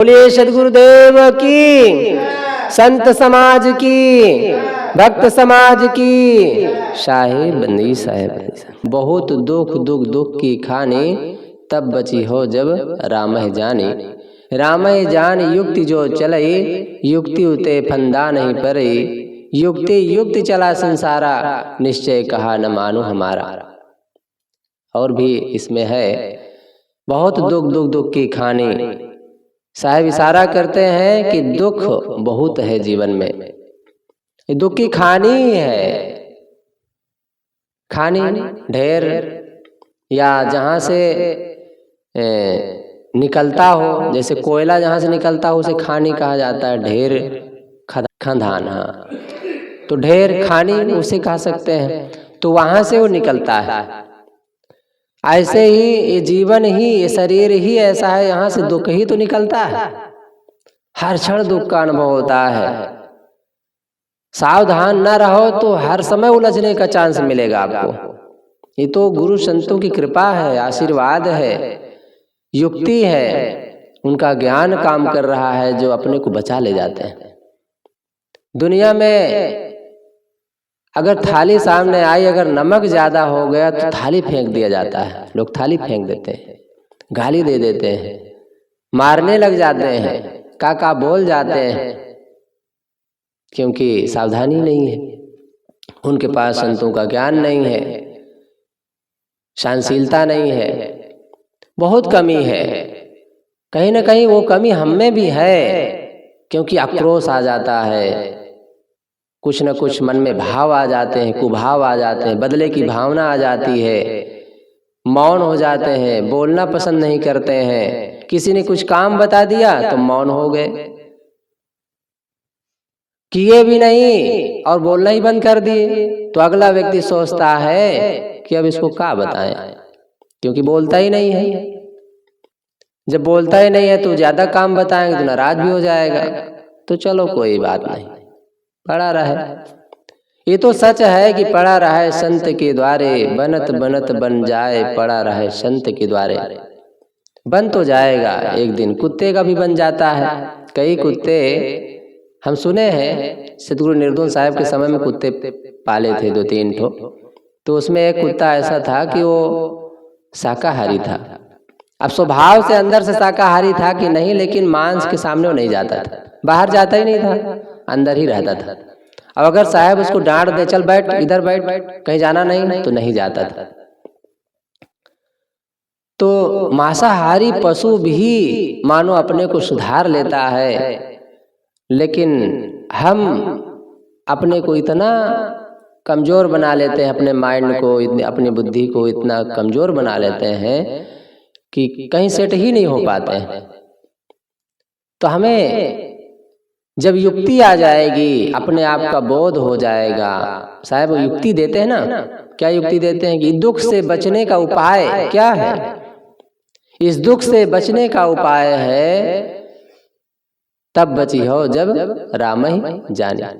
बोलिए सदगुरुदेव की, संत समाज की, भक्त समाज की। शाही बंदी साहेब। बहुत दुख दुख दुख की खानी, तब बची हो जब रामह जानी। रामह जान युक्ति जो चलई, युक्ति उते फंदा नहीं परई। युक्ति युक्ति चला संसारा, निश्चय कहा न मानो हमारा। और भी इसमें है, बहुत दुख दुख दुख की खानी। साहब इशारा करते हैं कि दुख बहुत है जीवन में, दुख की खानी है। खानी ढेर, या जहाँ से निकलता हो, जैसे कोयला जहाँ से निकलता हो उसे खानी कहा जाता है। ढेर खदान, हाँ, तो ढेर खानी उसे कह सकते हैं। तो वहाँ से वो निकलता है। ऐसे ही ये जीवन ही, ये शरीर ही ऐसा है, यहाँ से दुख ही तो निकलता है। हर क्षण दुख का अनुभव होता है। सावधान न रहो तो हर समय उलझने का चांस मिलेगा आपको। ये तो गुरु संतों की कृपा है, आशीर्वाद है, युक्ति है, उनका ज्ञान काम कर रहा है जो अपने को बचा ले जाते हैं। दुनिया में अगर थाली सामने आई, अगर नमक ज्यादा हो गया तो थाली फेंक दिया जाता है। लोग थाली फेंक देते हैं, गाली दे देते हैं, मारने लग जाते हैं, काका बोल जाते हैं, क्योंकि सावधानी नहीं है। उनके पास संतों का ज्ञान नहीं है, सहनशीलता नहीं है, बहुत कमी है। कहीं ना कहीं वो कमी हम में भी है, क्योंकि आक्रोश आ जाता है, कुछ न कुछ मन में भाव आ जाते हैं, कुभाव आ जाते हैं, बदले की भावना आ जाती है, मौन हो जाते हैं, बोलना पसंद नहीं करते हैं। किसी ने कुछ काम बता दिया तो मौन हो गए, किए भी नहीं और बोलना ही बंद कर दिए। तो अगला व्यक्ति सोचता है कि अब इसको क्या बताएं, क्योंकि बोलता ही नहीं है। जब बोलता ही नहीं है तो ज्यादा काम बताएंगे तो नाराज भी हो जाएगा। तो चलो कोई बात नहीं, पड़ा रहे। ये तो सच है कि पड़ा रहे संत के द्वारे, बनत बनत बन जाए पड़ा रहे संत के द्वारे। बन तो जाएगा एक दिन, कुत्ते का भी बन जाता है। कई कुत्ते हम सुने हैं, सतगुरु निर्धुन साहब के समय में कुत्ते पाले थे 2-3 ठो। तो उसमें एक कुत्ता ऐसा था कि वो शाकाहारी था। अब स्वभाव से अंदर से शाकाहारी था कि नहीं, लेकिन मांस के सामने वो नहीं जाता था, बाहर जाता ही नहीं था, अंदर ही रहता था। अब अगर साहब उसको डांट दे, चल बैठ इधर बैठ, कहीं जाना नहीं, तो नहीं जाता था। तो मांसाहारी पशु भी मानो अपने को सुधार लेता है, लेकिन हम अपने को इतना कमजोर बना लेते हैं, अपने माइंड को, अपनी बुद्धि को इतना कमजोर बना लेते हैं कि कहीं सेट ही नहीं हो पाते हैं। तो हमें जब युक्ति आ जाएगी, अपने आप का बोध हो जाएगा। साहब युक्ति देते हैं ना, क्या युक्ति देते हैं कि दुख से बचने का उपाय क्या है। इस दुख से बचने का उपाय है, तब बची हो जब राम ही जाने।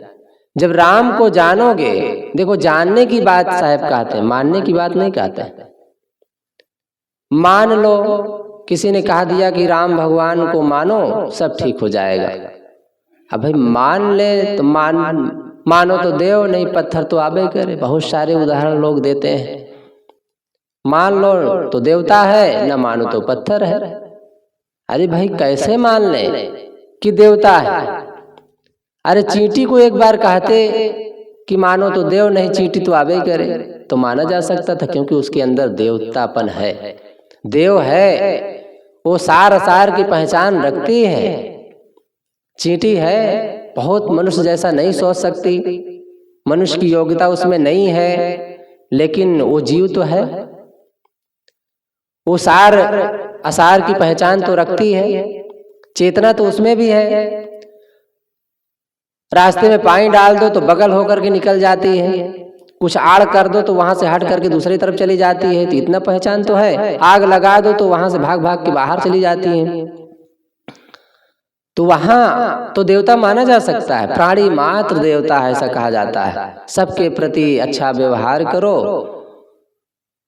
जब राम को जानोगे, देखो जानने की बात साहब कहते हैं, मानने की बात नहीं कहते हैं। मान लो किसी ने कहा दिया कि राम भगवान को मानो सब ठीक हो जाएगा। अब भाई मान ले तो मानो तो देव, नहीं पत्थर तो आबे करे। बहुत सारे उदाहरण लोग देते हैं। मान लो तो देवता है, न मानो तो पत्थर है। अरे भाई कैसे मान ले कि देवता है। अरे चींटी को एक बार कहते कि मानो तो देव, नहीं चींटी तो आबे करे, तो माना जा सकता था, क्योंकि उसके अंदर देवतापन है, देव है, वो सार सार की पहचान रखती है। चींटी है, बहुत मनुष्य जैसा नहीं सोच सकती, मनुष्य की योग्यता उसमें नहीं है, लेकिन वो जीव तो है, वो सार असार की पहचान तो रखती है, चेतना तो उसमें भी है। रास्ते में पानी डाल दो तो बगल होकर के निकल जाती है, कुछ आड़ कर दो तो वहां से हट करके दूसरी तरफ चली जाती है, तो इतना पहचान तो है। आग लगा दो तो वहां से भाग भाग के बाहर चली जाती है। तो वहां तो देवता माना जा सकता है, प्राणी मात्र देवता है ऐसा कहा जाता है। सबके प्रति अच्छा व्यवहार करो,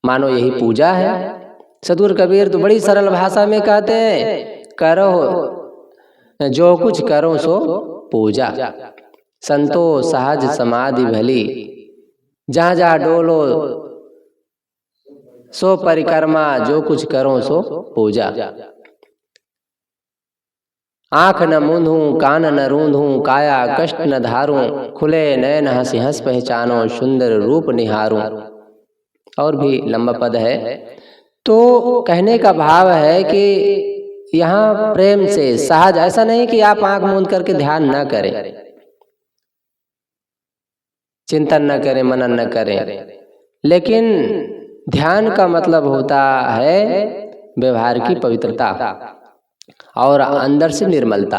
मानो यही पूजा है। सदगुरु कबीर तो बड़ी सरल भाषा में कहते हैं, करो जो कुछ करो सो पूजा। संतोष सहज समाधि भली, जहाँ जहाँ डोलो सो परिक्रमा, जो कुछ करो सो पूजा। आँख न मूंदूं कान न रूंधूं, काया कष्ट न धारूं, खुले नयन हंसी हंस पहचानो, सुंदर रूप निहारूं। और भी लंबा पद है। तो कहने का भाव है कि यहाँ प्रेम से सहज, ऐसा नहीं कि आप आंख मूंद करके ध्यान न करें, चिंतन न करें, मनन न करें, लेकिन ध्यान का मतलब होता है व्यवहार की पवित्रता और अंदर से निर्मलता।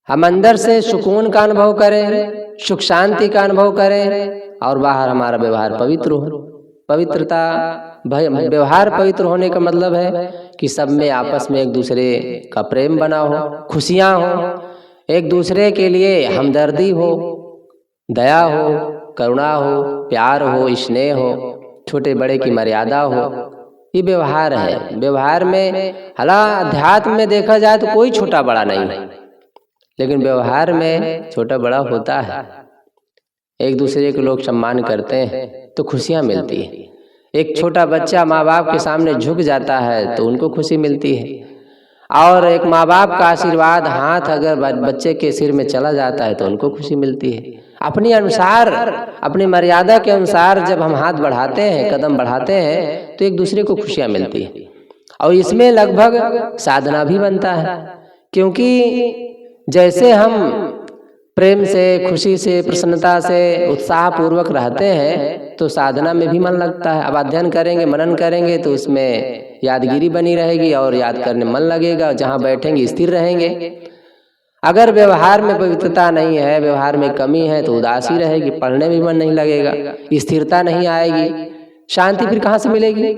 हम अंदर से सुकून का अनुभव करें, सुख शांति का अनुभव करें, और बाहर हमारा व्यवहार पवित्र हो। पवित्रता, व्यवहार पवित्र होने का मतलब है कि सब में आपस में एक दूसरे का प्रेम बना हो, खुशियां हो, एक दूसरे के लिए हमदर्दी हो, दया हो, करुणा हो, प्यार हो, स्नेह हो, छोटे बड़े की मर्यादा हो। ये व्यवहार है। व्यवहार में हालांकि अध्यात्म में देखा जाए तो कोई छोटा बड़ा नहीं है, लेकिन व्यवहार में छोटा बड़ा होता है। एक दूसरे के लोग सम्मान करते हैं तो खुशियां मिलती है। एक छोटा बच्चा माँ बाप के सामने झुक जाता है तो उनको खुशी मिलती है, और एक माँ बाप का आशीर्वाद हाथ अगर बच्चे के सिर में चला जाता है तो उनको खुशी मिलती है। अपने अनुसार, अपनी मर्यादा के अनुसार जब हम हाथ बढ़ाते हैं, कदम बढ़ाते हैं, तो एक दूसरे को खुशियां मिलती है। और इसमें लगभग साधना भी बनता है, क्योंकि जैसे हम प्रेम से, खुशी से, प्रसन्नता से, उत्साह पूर्वक रहते हैं तो साधना में भी मन लगता है। अब अध्ययन करेंगे, मनन करेंगे तो उसमें यादगिरी बनी रहेगी और याद करने मन लगेगा, जहाँ बैठेंगे स्थिर रहेंगे। अगर व्यवहार में पवित्रता नहीं है, व्यवहार में कमी है, तो उदासी रहेगी, पढ़ने में मन नहीं लगेगा, स्थिरता नहीं आएगी। शांति फिर कहाँ से मिलेगी?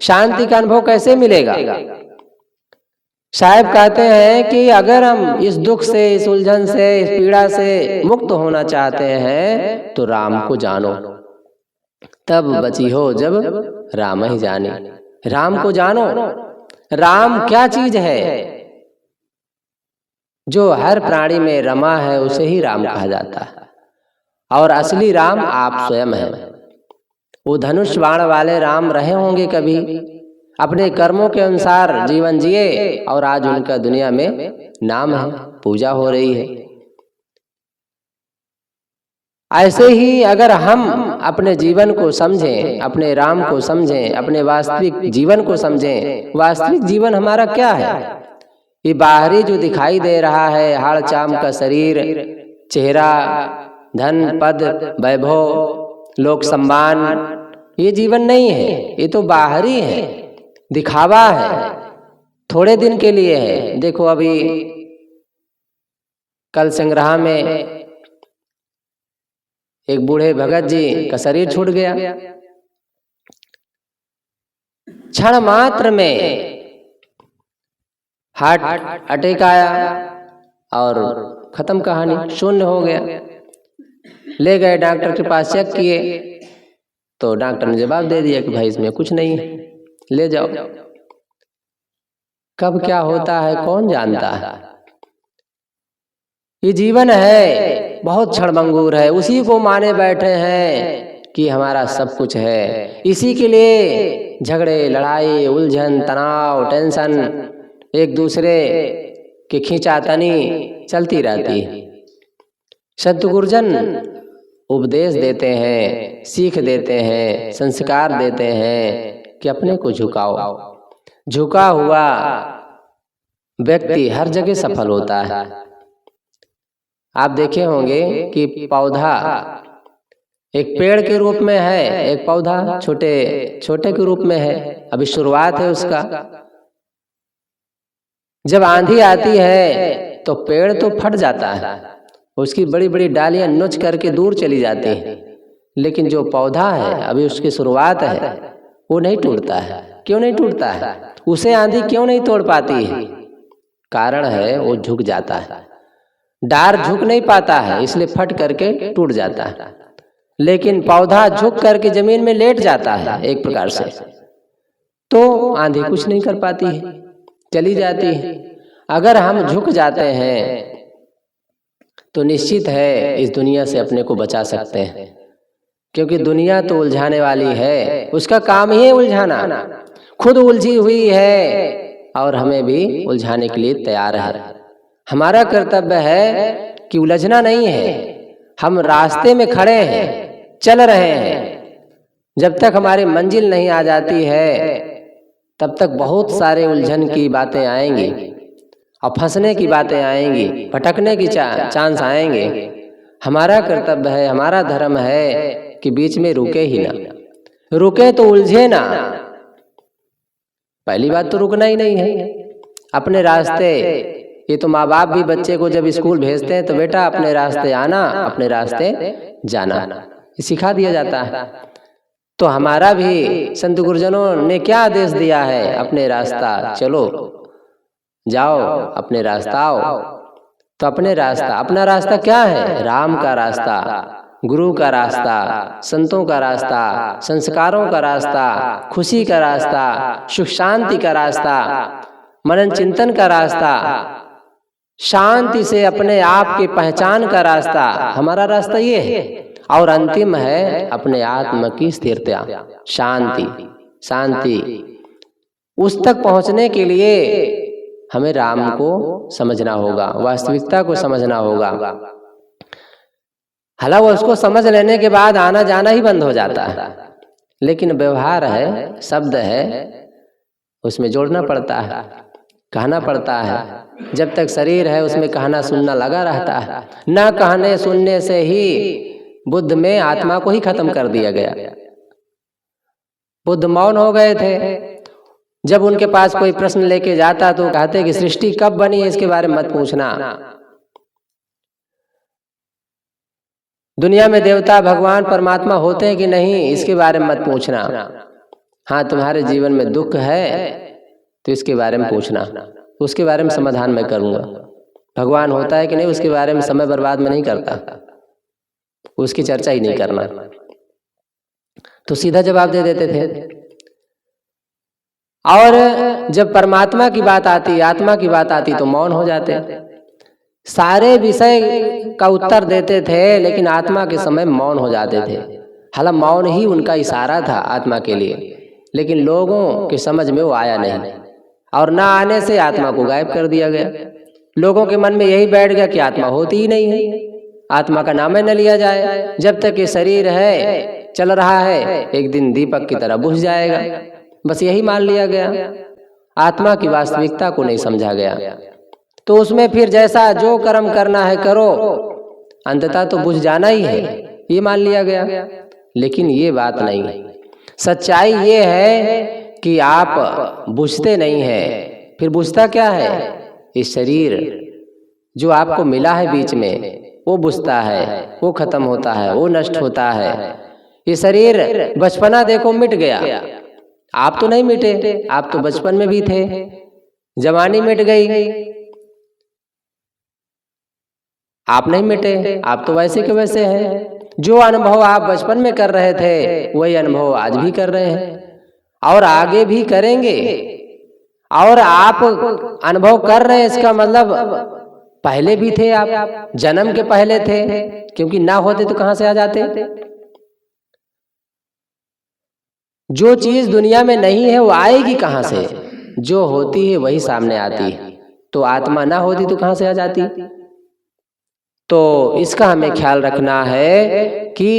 शांति का अनुभव कैसे मिलेगा? साहब कहते हैं कि अगर हम इस दुख से, इस उलझन से, इस पीड़ा से मुक्त होना चाहते हैं तो राम को जानो, तब बची हो जब राम ही जाने। राम को जानो। राम क्या चीज है? जो हर प्राणी में रमा है उसे ही राम कहा जाता है, और असली राम आप स्वयं हैं। वो धनुष बाण वाले राम रहे होंगे कभी, अपने कर्मों के अनुसार जीवन जिए, और आज उनका दुनिया में नाम है, पूजा हो रही है। ऐसे ही अगर हम अपने जीवन को समझें, अपने राम को समझें, अपने वास्तविक जीवन को समझें, वास्तविक जीवन हमारा क्या है? ये बाहरी जो दिखाई दे रहा है, हाड़ चाम का शरीर, चेहरा, धन पद वैभव, लोक सम्मान, ये जीवन नहीं है। ये तो बाहरी है, दिखावा है, थोड़े दिन के लिए है। देखो अभी कल संग्रह में एक बूढ़े भगत जी का शरीर छूट गया, क्षण मात्र में हार्ट अटैक आया और खत्म कहानी, शून्य हो गया। ले गए डॉक्टर के पास, चेक किए तो डॉक्टर ने जवाब दे दिया कि भाई इसमें कुछ नहीं है, ले जाओ। कब क्या होता है कौन जानता है? ये जीवन है, बहुत क्षणभंगुर है। उसी को माने बैठे हैं कि हमारा सब कुछ है। इसी के लिए झगड़े, लड़ाई, उलझन, तनाव, टेंशन, एक दूसरे के खींचातानी चलती रहती है। संत गुरुजन उपदेश देते हैं, सीख देते हैं, संस्कार देते हैं कि अपने को झुकाओ। झुका हुआ व्यक्ति हर जगह सफल होता है। आप देखे होंगे कि पौधा एक पेड़ के रूप में है, एक पौधा छोटे छोटे के रूप में है, अभी शुरुआत है उसका। जब आंधी आती है तो पेड़ तो फट जाता है, उसकी बड़ी बड़ी डालियां नोच करके दूर चली जाती हैं, लेकिन जो पौधा है अभी उसकी शुरुआत है, वो नहीं टूटता है। क्यों नहीं टूटता है? उसे आंधी क्यों नहीं तोड़ पाती है? कारण है वो झुक जाता है। डार झुक नहीं पाता है, इसलिए फट करके टूट जाता है। लेकिन पौधा झुक करके जमीन में लेट जाता है एक प्रकार से, तो आंधी कुछ नहीं कर पाती है, चली जाती है। अगर हम झुक जाते हैं तो निश्चित है इस दुनिया से अपने को बचा सकते हैं, क्योंकि दुनिया तो उलझाने वाली है, उसका काम ही है उलझाना, खुद उलझी हुई है और हमें भी उलझाने के लिए तैयार है। हमारा कर्तव्य है कि उलझना नहीं है, हम रास्ते में खड़े हैं, चल रहे हैं। जब तक हमारी मंजिल नहीं आ जाती है तब तक बहुत सारे उलझन की बातें आएंगी और फंसने की बातें आएंगी, भटकने की चांस आएंगे। हमारा कर्तव्य है, हमारा धर्म है कि बीच में रुके ही ना, रुके तो उलझे ना। पहली बात तो रुकना ही नहीं है, अपने रास्ते। ये तो माँ बाप भी बच्चे को जब स्कूल भेजते हैं तो बेटा अपने रास्ते आना, अपने रास्ते जाना, ये सिखा दिया जाता है। तो हमारा भी संत गुरुजनों ने क्या आदेश दिया है, अपने रास्ता चलो, जाओ, अपने रास्ता आओ। तो अपने रास्ता, अपना रास्ता क्या है? राम का रास्ता, गुरु का रास्ता, संतों का रास्ता, संस्कारों का रास्ता, खुशी का रास्ता, सुख शांति का रास्ता, मनन चिंतन का रास्ता, शांति से अपने आप की पहचान का रास्ता। हमारा रास्ता ये है। और अंतिम है अपने आत्म की स्थिरता, शांति, शांति। उस तक पहुंचने के लिए हमें राम को समझना होगा, वास्तविकता को समझना होगा। हालांकि उसको समझ लेने के बाद आना जाना ही बंद हो जाता है, लेकिन व्यवहार है, शब्द है, उसमें जोड़ना पड़ता है, कहना पड़ता है। जब तक शरीर है उसमें कहना सुनना लगा रहता है। न कहने सुनने से ही बुद्ध में आत्मा को ही खत्म कर दिया गया। बुद्ध मौन हो गए थे। जब उनके पास कोई प्रश्न लेके जाता तो कहते कि सृष्टि कब बनी है इसके बारे में मत पूछना, दुनिया में देवता भगवान परमात्मा होते हैं कि नहीं इसके बारे में मत पूछना, हाँ तुम्हारे जीवन में दुख है तो इसके बारे में पूछना, उसके बारे में समाधान मैं करूंगा। भगवान होता है कि नहीं उसके बारे में समय बर्बाद में नहीं करता, उसकी चर्चा ही नहीं करना। तो सीधा जवाब दे देते थे। और जब परमात्मा की बात आती, आत्मा की बात आती तो मौन हो जाते। सारे विषय का उत्तर देते थे लेकिन आत्मा के समय मौन हो जाते थे। हालांकि मौन ही उनका इशारा था आत्मा के लिए, लेकिन लोगों के समझ में वो आया नहीं और ना आने से आत्मा को गायब कर दिया गया। लोगों के मन में यही बैठ गया कि आत्मा होती ही नहीं है, आत्मा का नाम ही न लिया जाए। जब तक ये शरीर है, चल रहा है, एक दिन दीपक की तरह बुझ जाएगा, बस यही मान लिया गया। आत्मा की वास्तविकता को नहीं समझा गया। तो उसमें फिर जैसा जो कर्म करना है करो, अंततः तो बुझ जाना ही है, ये मान लिया गया। लेकिन ये बात नहीं, सच्चाई ये है कि आप बुझते नहीं है। फिर बुझता क्या है? इस शरीर जो आपको मिला है बीच में वो बुझता है, वो खत्म होता है, वो नष्ट होता है। ये शरीर बचपना देखो मिट गया, आप तो नहीं मिटे, आप तो बचपन में भी थे, जवानी मिट गई, आप नहीं मिटे, आप तो वैसे के वैसे हैं। जो अनुभव आप बचपन में कर रहे थे वही अनुभव आज भी कर रहे हैं और आगे भी करेंगे। और आप अनुभव कर रहे हैं इसका मतलब पहले भी थे, आप जन्म के पहले थे, क्योंकि ना होते तो कहां से आ जाते। जो चीज दुनिया में नहीं है वो आएगी कहां से? जो होती है वही सामने आती है। तो आत्मा ना होती तो कहां से आ जाती? तो इसका हमें ख्याल रखना है कि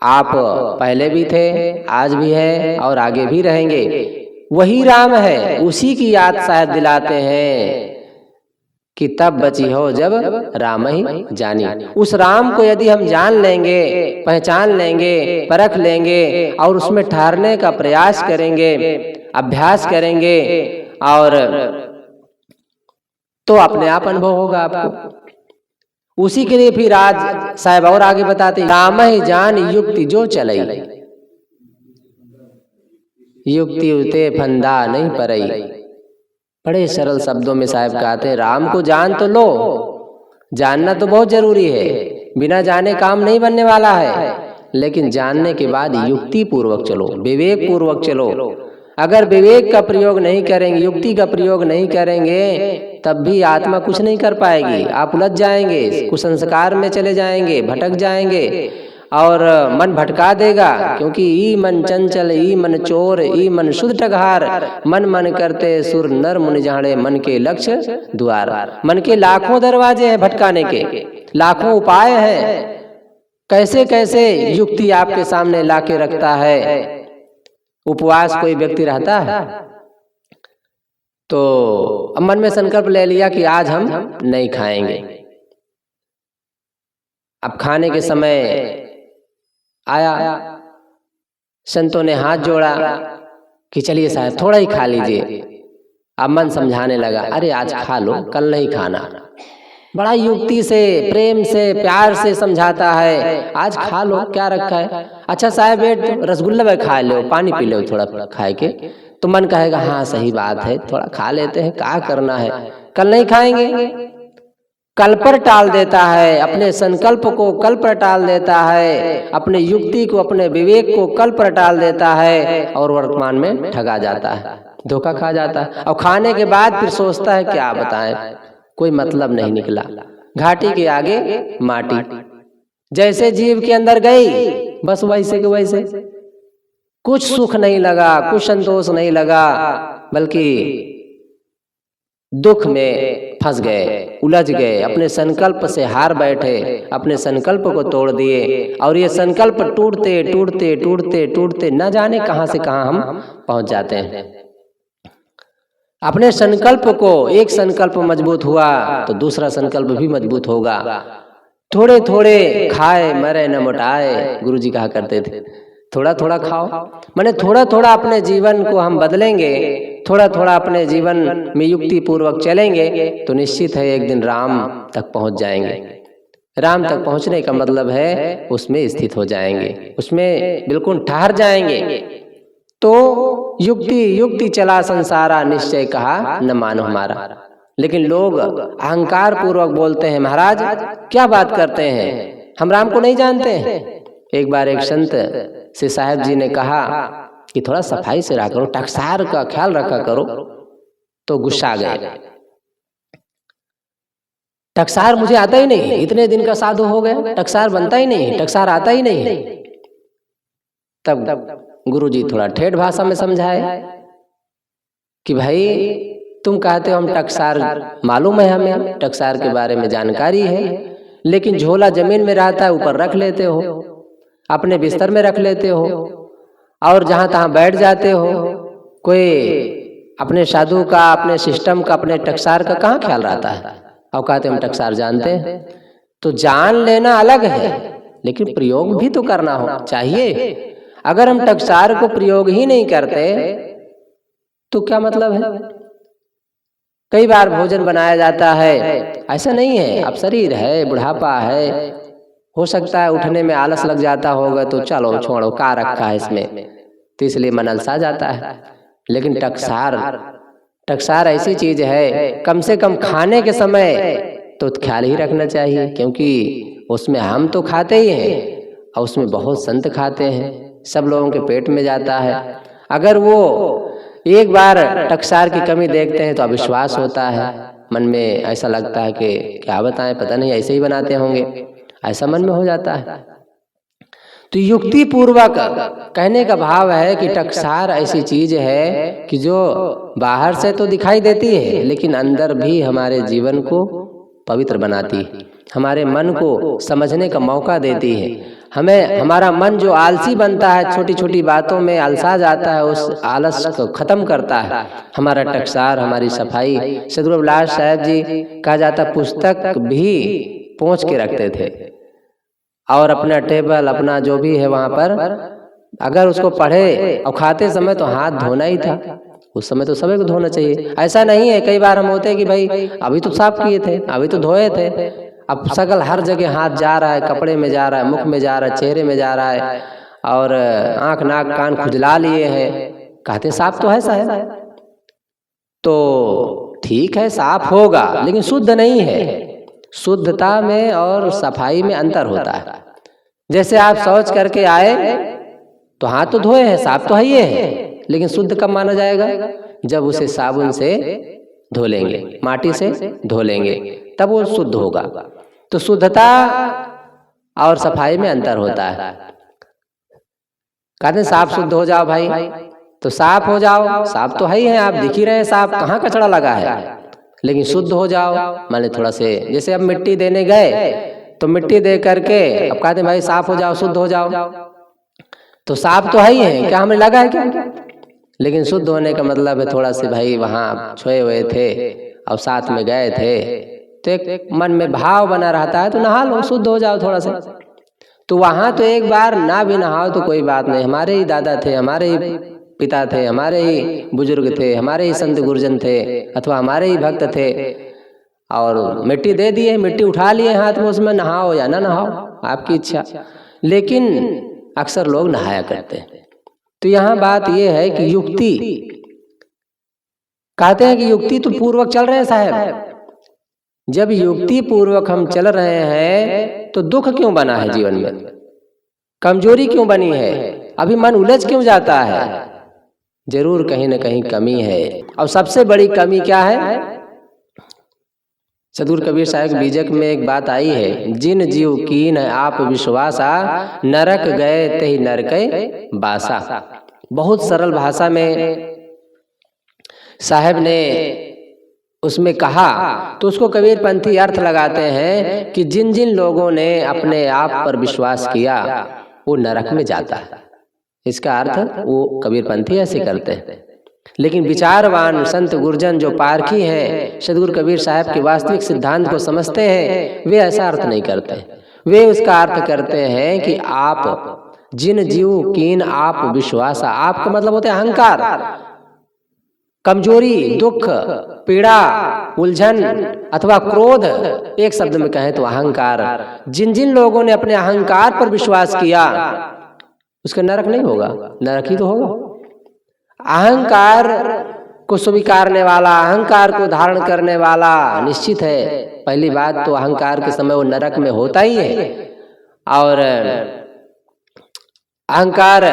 आप पहले भी थे, आज भी है और आगे भी रहेंगे। वही राम है, उसी की याद शायद दिलाते हैं कि तब बची हो जब राम ही जानी। उस राम को यदि हम जान लेंगे, पहचान लेंगे, परख लेंगे और उसमें ठहरने का प्रयास करेंगे, अभ्यास करेंगे, और तो अपने आप अनुभव होगा आपको। उसी के लिए फिर आज साहब और आगे बताते, राम ही जान युक्ति जो चलई, युक्ति उते फंदा नहीं परई। बड़े सरल शब्दों में साहब कहते हैं राम को जान तो लो, जानना तो बहुत जरूरी है, बिना जाने काम नहीं बनने वाला है, लेकिन जानने के बाद युक्ति पूर्वक चलो, विवेक पूर्वक चलो। अगर विवेक का प्रयोग नहीं करेंगे, युक्ति का प्रयोग नहीं करेंगे तब भी आत्मा कुछ नहीं कर पाएगी। आप उलझ जाएंगे, कुसंस्कार में चले जाएंगे, भटक जाएंगे और मन भटका देगा। क्योंकि ई मन चंचल, ई मन चोर, ई मन शुद्ध टगहार, मन मन करते सुर नर मुनि जाने, मन के लक्ष्य द्वार। मन के लाखों दरवाजे हैं भटकाने के, लाखों उपाय हैं। कैसे कैसे युक्ति आपके सामने लाके रखता है। उपवास कोई व्यक्ति रहता है तो अब मन में संकल्प ले लिया कि आज हम नहीं खाएंगे। अब खाने के समय आया, संतों ने हाथ जोड़ा कि चलिए साहब थोड़ा ही खा लीजिए। अब मन समझाने लगा, अरे आज खा लो, कल नहीं खाना। बड़ा युक्ति से, प्रेम से, प्यार से समझाता है, आज खा लो, क्या रखा है। अच्छा साहब बैठ, रसगुल्ला खा लो, पानी पी लो थोड़ा खाए के। तो मन कहेगा हाँ सही बात है, थोड़ा खा लेते हैं, क्या करना है, कल नहीं खाएंगे। कल पर टाल देता है, अपने संकल्प को कल पर टाल देता है, अपने युक्ति को, अपने विवेक को कल पर टाल देता है और वर्तमान में ठगा जाता है, धोखा खा जाता है। और खाने के बाद फिर सोचता है क्या बताएं, कोई मतलब नहीं निकला, घाटी के आगे माटी। जैसे जीव के अंदर गई बस वैसे के वैसे, कुछ सुख नहीं लगा, कुछ संतोष नहीं लगा, बल्कि दुख में फंस गए, उलझ गए, अपने संकल्प से हार बैठे, अपने संकल्प को तोड़ दिए। और ये संकल्प टूटते टूटते टूटते टूटते न जाने कहां से कहां हम पहुंच जाते हैं। अपने संकल्प को, एक संकल्प मजबूत हुआ तो दूसरा संकल्प भी मजबूत होगा। थोड़े थोड़े खाए मरे न मोटाए, गुरुजी कहा करते थे। थोड़ा थोड़ा खाओ, माने थोड़ा थोड़ा अपने जीवन को हम बदलेंगे, थोड़ा थोड़ा अपने जीवन में युक्ति पूर्वक चलेंगे तो निश्चित है एक दिन राम तक पहुंच जाएंगे। राम तक पहुंचने का मतलब है उसमें स्थित हो जाएंगे, उसमें बिल्कुल ठहर जाएंगे। तो युक्ति युक्ति चला संसारा, निश्चय कहा न मानो हमारा। लेकिन लोग अहंकार पूर्वक बोलते हैं, महाराज क्या बात करते हैं, हम राम को नहीं जानते हैं। एक बार एक संत से साहब जी ने कहा कि थोड़ा सफाई से रहा करो, टकसार का ख्याल रखा करो। तो गुस्सा गए, टकसार मुझे आता ही नहीं, इतने दिन का साधु हो गए, टकसार बनता ही नहीं, टकसार आता ही नहीं। तब गुरुजी थोड़ा ठेठ भाषा में समझाए कि भाई तुम कहते हो हम टकसार, मालूम है हमें टकसार के बारे में जानकारी है, लेकिन झोला जमीन में रहता है, ऊपर रख लेते हो, अपने बिस्तर में रख लेते हो और जहां तहां बैठ जाते हो। कोई अपने साधु का, अपने सिस्टम का, अपने टकसार का कहाँ ख्याल रहता है। और कहते हम टकसार जानते हैं। तो जान लेना अलग है, लेकिन प्रयोग भी तो करना हो चाहिए। अगर हम टकसार को प्रयोग ही नहीं करते तो क्या मतलब है। कई बार भोजन बनाया जाता है, ऐसा नहीं है, अब शरीर है, बुढ़ापा है, हो सकता है उठने में आलस लग जाता होगा, तो चलो छोड़ो, का रखा है इसमें, तो इसलिए मन अलसा जाता है। लेकिन टकसार ऐसी चीज है, कम से कम खाने के समय तो ख्याल ही रखना चाहिए, क्योंकि उसमें हम तो खाते ही हैं और उसमें बहुत संत खाते हैं, सब लोगों के पेट में जाता है। अगर वो एक बार टकसार की कमी देखते हैं तो अविश्वास होता है, मन में ऐसा लगता है कि क्या बताएं, पता नहीं ऐसे ही बनाते होंगे, ऐसा मन में हो जाता है। तो युक्ति पूर्वक कहने का भाव है कि टकसार ऐसी चीज है कि जो बाहर से तो दिखाई देती है, लेकिन अंदर भी हमारे जीवन को पवित्र बनाती है, हमारे मन को समझने का मौका देती है। हमें, हमारा मन जो आलसी बनता है, छोटी छोटी बातों में आलसा जाता है, उस आलस को खत्म करता है हमारा टकसार, हमारी सफाई। सदगुरु अभिलाष साहब जी कहा जाता पुस्तक भी पोंछ के रखते थे और अपना टेबल, अपना जो भी है वहां पर, अगर उसको पढ़े और खाते समय तो हाथ धोना ही था। उस समय तो सभी को धोना चाहिए, ऐसा नहीं है। कई बार हम होते हैं कि भाई अभी तो साफ किए थे, अभी तो धोए थे, अब सकल हर जगह हाथ जा रहा है, कपड़े में जा रहा है, मुख में जा रहा है, चेहरे में जा रहा है और आंख नाक कान खुजला लिए हैं, कहते साफ तो है साहब। तो ठीक है साफ होगा, लेकिन शुद्ध नहीं है। शुद्धता में और सफाई में अंतर होता है। जैसे आप शौच करके आए तो हाथ तो धोए हैं, साफ तो है ही है, लेकिन शुद्ध कब माना जाएगा, जब उसे साबुन से धो लेंगे, माटी से धो लेंगे, तब वो शुद्ध होगा। तो शुद्धता और सफाई में अंतर होता है। कहते हैं साफ शुद्ध हो जाओ भाई, तो साफ हो जाओ, साफ तो है ही है, आप दिख ही रहे हैं साफ, कहाँ कचरा लगा है। लेकिन शुद्ध हो जाओ माने थोड़ा से, जैसे अब मिट्टी देने गए तो मिट्टी दे करके अब कहते हैं भाई साफ हो जाओ, शुद्ध हो जाओ, तो साफ तो है ही है, क्या हमें लगा है क्या? लेकिन शुद्ध होने का मतलब है थोड़ा से भाई वहाँ छुए हुए थे और साथ में गए थे, तो एक मन में भाव बना रहता है, तो नहा लो, शुद्ध हो जाओ थोड़ा सा। तो वहाँ तो एक बार ना भी नहाओ तो कोई बात नहीं, हमारे ही दादा थे, हमारे ही पिता थे, हमारे ही बुजुर्ग थे, हमारे ही संत गुरुजन थे, अथवा हमारे ही भक्त थे, और मिट्टी दे दिए, मिट्टी उठा लिए हाथ में, उसमें नहाओ या ना नहाओ आपकी इच्छा। लेकिन अक्सर लोग नहाया करते हैं। तो यहाँ बात यह है कि युक्ति, कहते हैं कि युक्ति तो पूर्वक चल रहे हैं साहब। जब युक्ति पूर्वक हम चल रहे हैं तो दुख क्यों बना है जीवन में, कमजोरी क्यों बनी है, अभी मन उलझ क्यों जाता है? जरूर कहीं ना कहीं कमी है। और सबसे बड़ी कमी क्या है? सदगुरु कबीर साहब बीजक में एक बात आई है, जिन जीव कीन आप विश्वासा, नरक गए तहि नरकै बासा। बहुत सरल भाषा में साहब ने उसमें कहा, तो उसको कबीर पंथी अर्थ लगाते हैं कि जिन जिन लोगों ने अपने आप पर विश्वास किया वो नरक में जाता है। इसका अर्थ वो कबीर पंथी ऐसे करते हैं। लेकिन विचारवान संत गुरुजन जो पारखी हैं, सदगुरु कबीर साहब के वास्तविक सिद्धांत को समझते हैं, वे ऐसा अर्थ नहीं करते। वे उसका अर्थ करते हैं कि आप जिन जीव कीन आप विश्वासा, आपका मतलब होता है अहंकार, कमजोरी, दुख, पीड़ा, उलझन अथवा क्रोध, एक शब्द में कहें तो अहंकार। जिन जिन लोगों ने अपने अहंकार पर विश्वास किया उसका नरक नहीं होगा, नरक ही तो होगा। अहंकार को स्वीकारने वाला, अहंकार को धारण करने वाला निश्चित है, पहली बात तो अहंकार के समय वो नरक में होता ही है। और अहंकार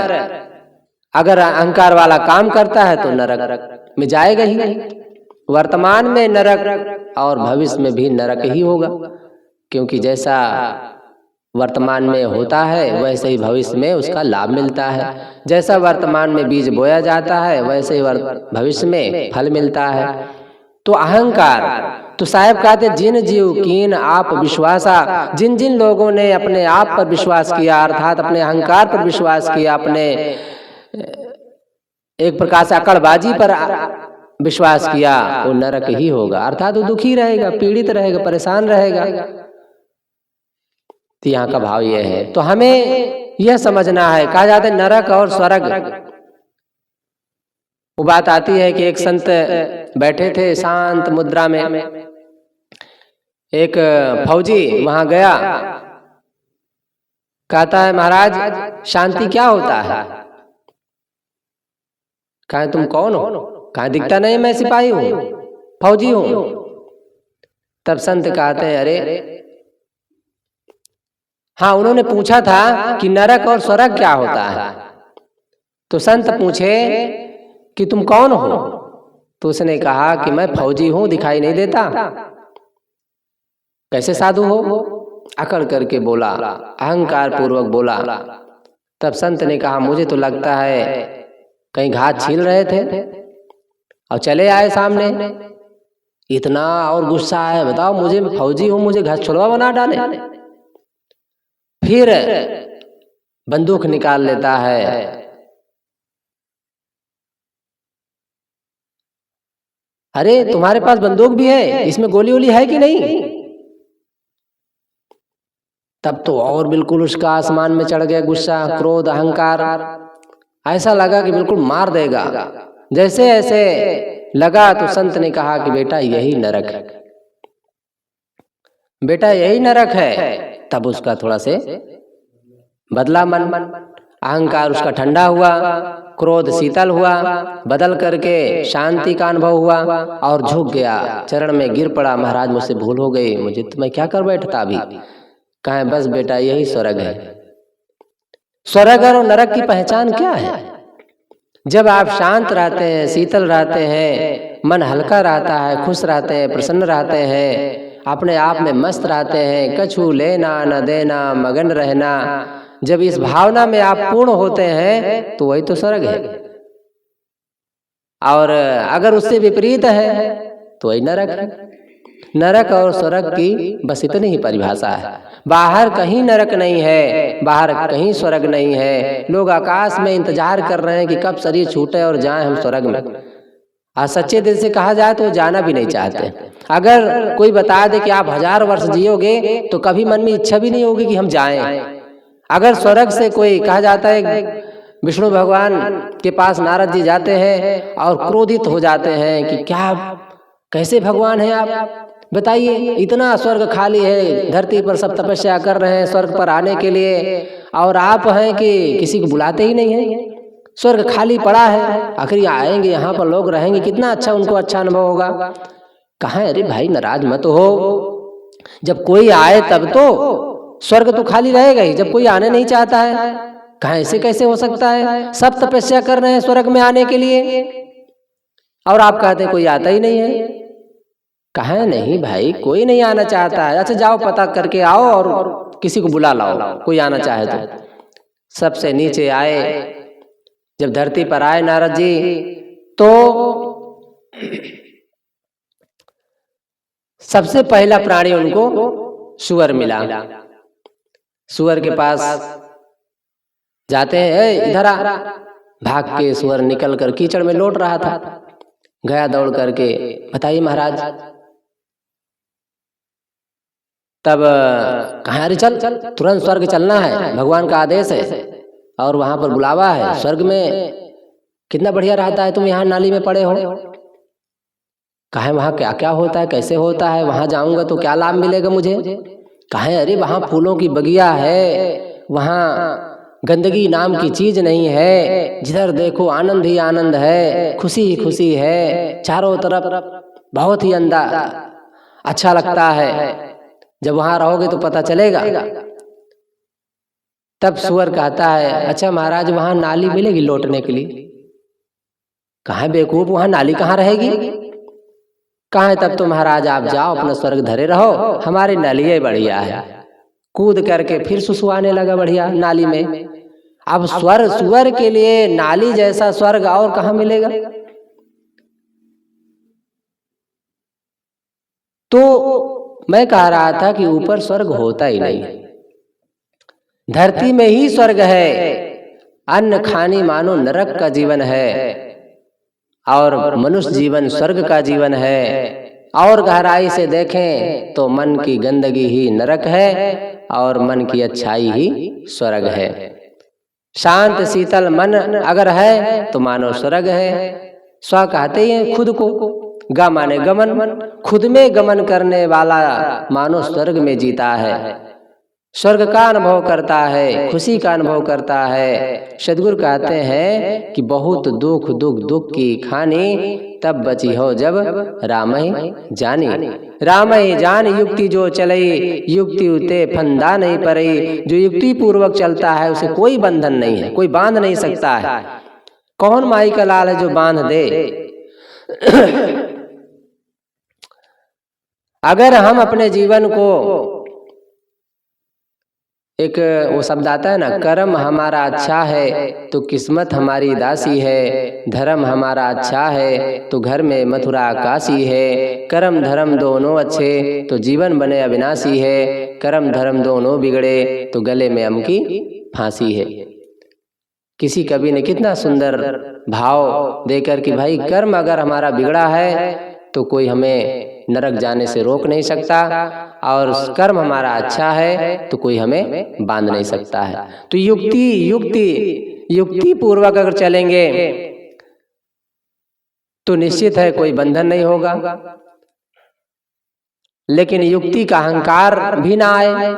अगर अहंकार वाला काम करता है तो नरक में जाएगा ही नहीं। वर्तमान में नरक और भविष्य में भी नरक ही होगा, क्योंकि जैसा वर्तमान में होता है वैसे ही भविष्य में उसका लाभ मिलता है। जैसा वर्तमान में बीज बोया जाता है वैसे ही भविष्य में फल मिलता है। तो अहंकार, तो साहब कहते जिन जीव कीन आप विश्वासा, जिन जिन लोगों ने अपने आप पर विश्वास किया, अर्थात अपने अहंकार पर विश्वास किया, अपने एक प्रकार से अकड़बाजी पर विश्वास किया, वो नरक ही होगा, अर्थात वो दुखी रहेगा, पीड़ित रहेगा, परेशान रहेगा। तो यहाँ का भाव यह है। तो हमें यह समझना है, कहा जाता है नरक और स्वर्ग। वो बात आती है कि एक संत बैठे थे शांत मुद्रा में, एक फौजी वहां गया, कहता है महाराज शांति क्या होता है? कहा तुम कौन हो? कहा दिखता नहीं, मैं सिपाही हूं, फौजी हूं। तब संत कहते हैं अरे हाँ, उन्होंने पूछा था कि नरक और स्वर्ग क्या होता है। तो संत पूछे कि तुम कौन हो? तो उसने कहा कि मैं फौजी हूं, दिखाई नहीं देता। कैसे साधु हो? अकड़ करके बोला, अहंकार पूर्वक बोला। तब संत ने कहा मुझे तो लगता है कहीं घास छील रहे थे और चले आए सामने। इतना और गुस्सा है, बताओ मुझे फौजी हूं, मुझे घास छुड़वा बना डाले। फिर बंदूक निकाल लेता है, अरे तुम्हारे पास बंदूक भी है, इसमें गोली वोली है कि नहीं? तब तो और बिल्कुल उसका आसमान में चढ़ गया गुस्सा, क्रोध, अहंकार। ऐसा लगा कि बिल्कुल मार देगा। जैसे ऐसे लगा तो संत ने कहा कि बेटा यही नरक है, बेटा यही नरक है। तब उसका थोड़ा से बदला मन, अहंकार उसका ठंडा हुआ, क्रोध शीतल हुआ, बदल करके शांति का अनुभव हुआ और झुक गया, चरण में गिर पड़ा। महाराज मुझसे भूल हो गई, मुझे तो मैं क्या कर बैठता अभी। कहा बस बेटा यही स्वर्ग है। स्वर्ग और नरक की पहचान क्या है? जब आप शांत रहते हैं, शीतल रहते हैं, मन हल्का रहता है, खुश रहते हैं, प्रसन्न रहते हैं, अपने आप में मस्त रहते हैं, कछु लेना न देना, मगन रहना, जब इस भावना में आप पूर्ण होते हैं तो वही तो स्वर्ग है। और अगर उससे विपरीत है तो वही नरक है। नरक और स्वर्ग की बस इतनी ही परिभाषा है। बाहर कहीं नरक नहीं है, बाहर कहीं स्वर्ग नहीं है। लोग आकाश में इंतजार कर रहे हैं कि कब शरीर छूटे और जाएं हम स्वर्ग में। आज सच्चे दिल से कहा जाए तो जाना भी नहीं चाहते। अगर कोई बता दे कि आप 1000 वर्ष जियोगे तो कभी मन में इच्छा भी नहीं होगी कि हम जाएं। अगर स्वर्ग से कोई कहा जाता है, विष्णु भगवान के पास नारद जी जाते हैं और क्रोधित हो जाते हैं कि क्या कैसे भगवान हैं आप, बताइए, इतना स्वर्ग खाली है, धरती पर सब तपस्या कर रहे हैं स्वर्ग पर आने के लिए, और आप हैं कि किसी को बुलाते ही नहीं हैं। स्वर्ग खाली पड़ा है, आखिर आएंगे यहाँ पर लोग रहेंगे, कितना अच्छा उनको अच्छा अनुभव होगा। कहाँ? अरे भाई नाराज मत हो, जब कोई आए तब तो स्वर्ग तो खाली रहेगा ही, जब कोई आने नहीं चाहता है कहाँ ऐसे कैसे हो सकता है? सब तपस्या कर रहे हैं स्वर्ग में आने के लिए और आप कहते कोई आता ही नहीं है। कहाँ नहीं भाई, कोई नहीं आना चाहता है। अच्छा जाओ पता करके आओ और किसी को बुला लाओ, कोई आना चाहे तो। सबसे नीचे आए, जब धरती पर आए नारद जी तो सबसे पहला प्राणी उनको सूअर मिला। सूअर के पास जाते हैं, इधर आ। भाग के सूअर निकल कर कीचड़ में लौट रहा था, गया दौड़ करके, बताइए महाराज। तब कहा, अरे चल तुरंत स्वर्ग चलना है, भगवान का आदेश है और वहां पर बुलावा है। स्वर्ग में कितना बढ़िया रहता है, तुम यहाँ नाली में पड़े हो। कहा वहाँ क्या क्या होता है, कैसे होता है, वहां जाऊंगा तो क्या लाभ मिलेगा मुझे। कहा अरे वहां फूलों की बगिया है, वहां गंदगी नाम की चीज नहीं है, जिधर देखो आनंद ही आनंद है, खुशी ही खुशी है, चारों तरफ बहुत ही अच्छा लगता है। जब वहां रहोगे तो पता चलेगा। तब सूअर कहता है, अच्छा महाराज वहां नाली मिलेगी लौटने के लिए। कहाँ बेवकूफ, वहां नाली कहाँ रहेगी। कहाँ? तब तो महाराज आप जाओ, अपना स्वर्ग धरे रहो, हमारी नाली बढ़िया है। कूद करके फिर सुसुआने लगा बढ़िया नाली में। अब सूअर के लिए नाली जैसा स्वर्ग और कहाँ मिलेगा। तो मैं कह रहा था कि ऊपर स्वर्ग होता ही नहीं, धरती में ही स्वर्ग है। अन्न खाने मानो नरक का जीवन है और मनुष्य जीवन स्वर्ग का जीवन है। और गहराई से देखें तो मन की गंदगी ही नरक है और मन की अच्छाई ही स्वर्ग है। शांत शीतल मन अगर है तो मानो स्वर्ग है। स्व कहते हैं खुद को, ग माने गमन, खुद में गमन करने वाला मानो स्वर्ग में जीता है, स्वर्ग का अनुभव करता है, खुशी का अनुभव करता है। सद्गुरु कहते हैं कि बहुत दुख दुख की खानी, तब बची हो जब राम ही जानी। राम ही जान युक्ति जो चलई, युक्ति उते फंदा नहीं पड़ई। जो युक्ति पूर्वक चलता है उसे कोई बंधन नहीं है, कोई बांध नहीं सकता है। कौन माई का लाल है जो बांध दे। अगर हम अपने जीवन को, एक वो शब्द आता है ना, कर्म हमारा अच्छा है तो किस्मत हमारी दासी है, धर्म हमारा अच्छा है तो घर में मथुरा काशी है। कर्म धर्म दोनों अच्छे तो जीवन बने अविनाशी है, कर्म धर्म दोनों बिगड़े तो गले में अम की फांसी है। किसी कवि ने कितना सुंदर भाव देकर कि भाई कर्म अगर हमारा बिगड़ा है तो कोई हमें नरक जाने से रोक नहीं सकता, और कर्म हमारा अच्छा है तो कोई हमें बांध नहीं सकता है। तो युक्ति पूर्वक अगर चलेंगे तो निश्चित है कोई बंधन नहीं होगा। लेकिन युक्ति का अहंकार भी ना आए,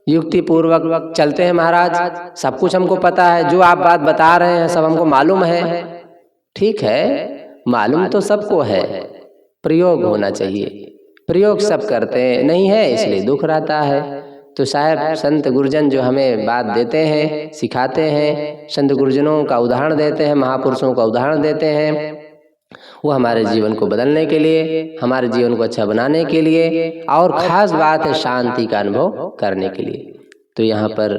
युक्ति पूर्वक चलते हैं महाराज, सब कुछ हमको पता है, जो आप बात बता रहे हैं सब हमको मालूम है। ठीक है, मालूम तो सबको है, प्रयोग होना चाहिए। प्रयोग सब करते नहीं है इसलिए दुख रहता है। तो साहब संत गुरुजन जो हमें बात देते हैं, सिखाते हैं, संत गुरुजनों का उदाहरण देते हैं, महापुरुषों का उदाहरण देते हैं, वो हमारे जीवन को बदलने के लिए, हमारे जीवन को अच्छा बनाने के लिए, और ख़ास बात है शांति का अनुभव करने के लिए। तो यहाँ पर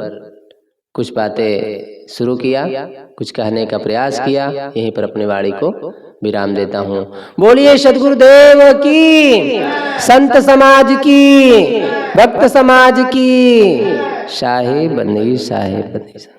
कुछ बातें शुरू किया, कुछ कहने का प्रयास किया, यहीं पर अपनी वाणी को विराम देता हूँ। बोलिए सद्गुरुदेव की, संत समाज की, भक्त समाज की, साहेब बंदगी साहेब बंदगी।